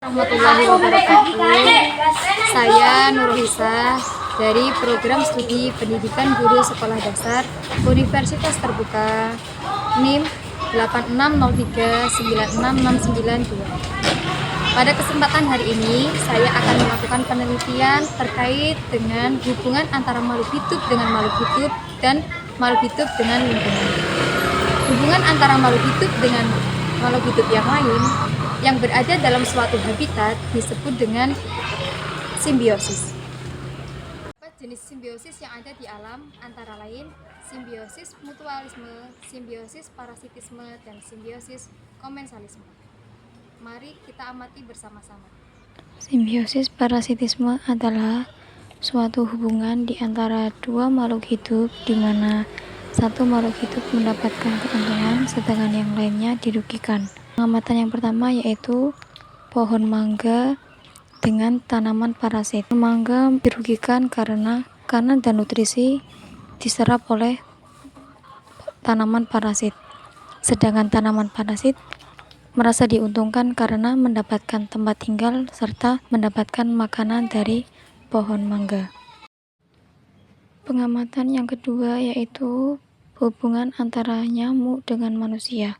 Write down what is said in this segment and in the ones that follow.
Warahmatullahi wabarakatuh. Saya Nurhisa dari Program Studi Pendidikan Guru Sekolah Dasar Universitas Terbuka NIM 8603966992. Pada kesempatan hari ini, saya akan melakukan penelitian terkait dengan hubungan antara makhluk hidup dengan makhluk hidup dan makhluk hidup dengan lingkungan. Hubungan antara makhluk hidup dengan makhluk hidup yang lain yang berada dalam suatu habitat disebut dengan simbiosis. Jenis simbiosis yang ada di alam antara lain simbiosis mutualisme, simbiosis parasitisme, dan simbiosis komensalisme. Mari kita amati bersama-sama. Simbiosis parasitisme adalah suatu hubungan di antara dua makhluk hidup di mana satu makhluk hidup mendapatkan keuntungan sedangkan yang lainnya dirugikan. Pengamatan yang pertama yaitu pohon mangga dengan tanaman parasit. Mangga dirugikan karena dan nutrisi diserap oleh tanaman parasit. Sedangkan tanaman parasit merasa diuntungkan karena mendapatkan tempat tinggal serta mendapatkan makanan dari pohon mangga. Pengamatan yang kedua yaitu hubungan antara nyamuk dengan manusia.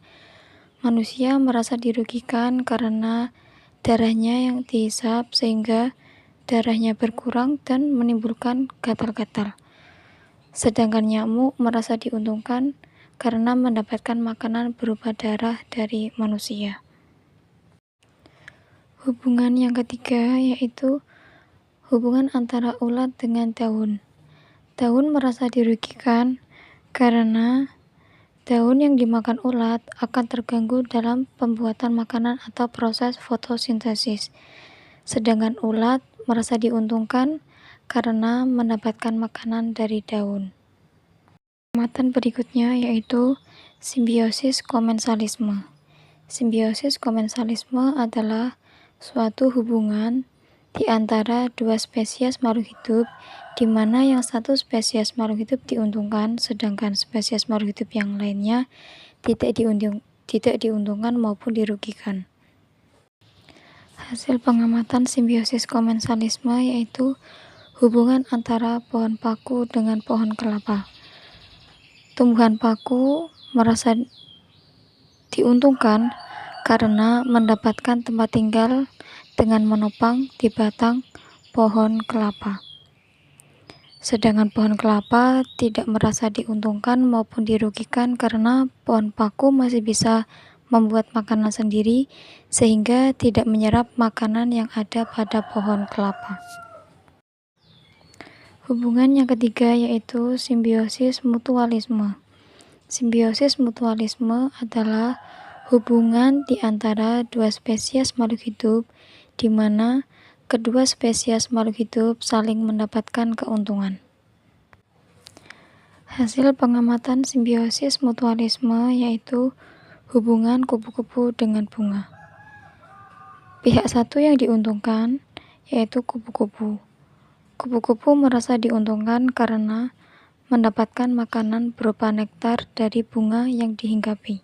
Manusia merasa dirugikan karena darahnya yang dihisap sehingga darahnya berkurang dan menimbulkan gatal-gatal. Sedangkan nyamuk merasa diuntungkan karena mendapatkan makanan berupa darah dari manusia. Hubungan yang ketiga yaitu hubungan antara ulat dengan daun. Daun merasa dirugikan karena daun yang dimakan ulat akan terganggu dalam pembuatan makanan atau proses fotosintesis. Sedangkan ulat merasa diuntungkan karena mendapatkan makanan dari daun. Pengamatan berikutnya yaitu simbiosis komensalisme. Simbiosis komensalisme adalah suatu hubungan di antara dua spesies makhluk hidup di mana yang satu spesies makhluk hidup diuntungkan sedangkan spesies makhluk hidup yang lainnya tidak diuntungkan maupun dirugikan. Hasil pengamatan simbiosis komensalisme yaitu hubungan antara pohon paku dengan pohon kelapa. Tumbuhan paku merasa diuntungkan karena mendapatkan tempat tinggal dengan menopang di batang pohon kelapa. Sedangkan pohon kelapa tidak merasa diuntungkan maupun dirugikan karena pohon paku masih bisa membuat makanan sendiri sehingga tidak menyerap makanan yang ada pada pohon kelapa. Hubungan yang ketiga yaitu simbiosis mutualisme. Simbiosis mutualisme adalah hubungan di antara dua spesies makhluk hidup di mana kedua spesies makhluk hidup saling mendapatkan keuntungan. Hasil pengamatan simbiosis mutualisme yaitu hubungan kupu-kupu dengan bunga. Pihak satu yang diuntungkan yaitu kupu-kupu. Kupu-kupu merasa diuntungkan karena mendapatkan makanan berupa nektar dari bunga yang dihinggapi.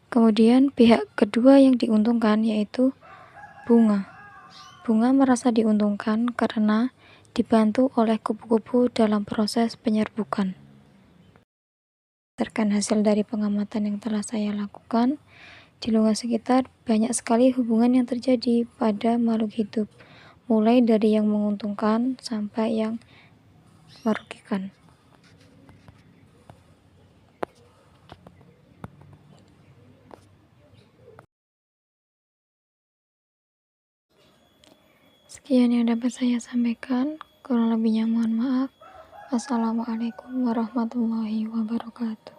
Kemudian pihak kedua yang diuntungkan yaitu bunga. Bunga merasa diuntungkan karena dibantu oleh kupu-kupu dalam proses penyerbukan. Berdasarkan hasil dari pengamatan yang telah saya lakukan, di lingkungan sekitar banyak sekali hubungan yang terjadi pada makhluk hidup, mulai dari yang menguntungkan sampai yang merugikan. Sekian yang dapat saya sampaikan, kurang lebihnya mohon maaf. Assalamualaikum warahmatullahi wabarakatuh.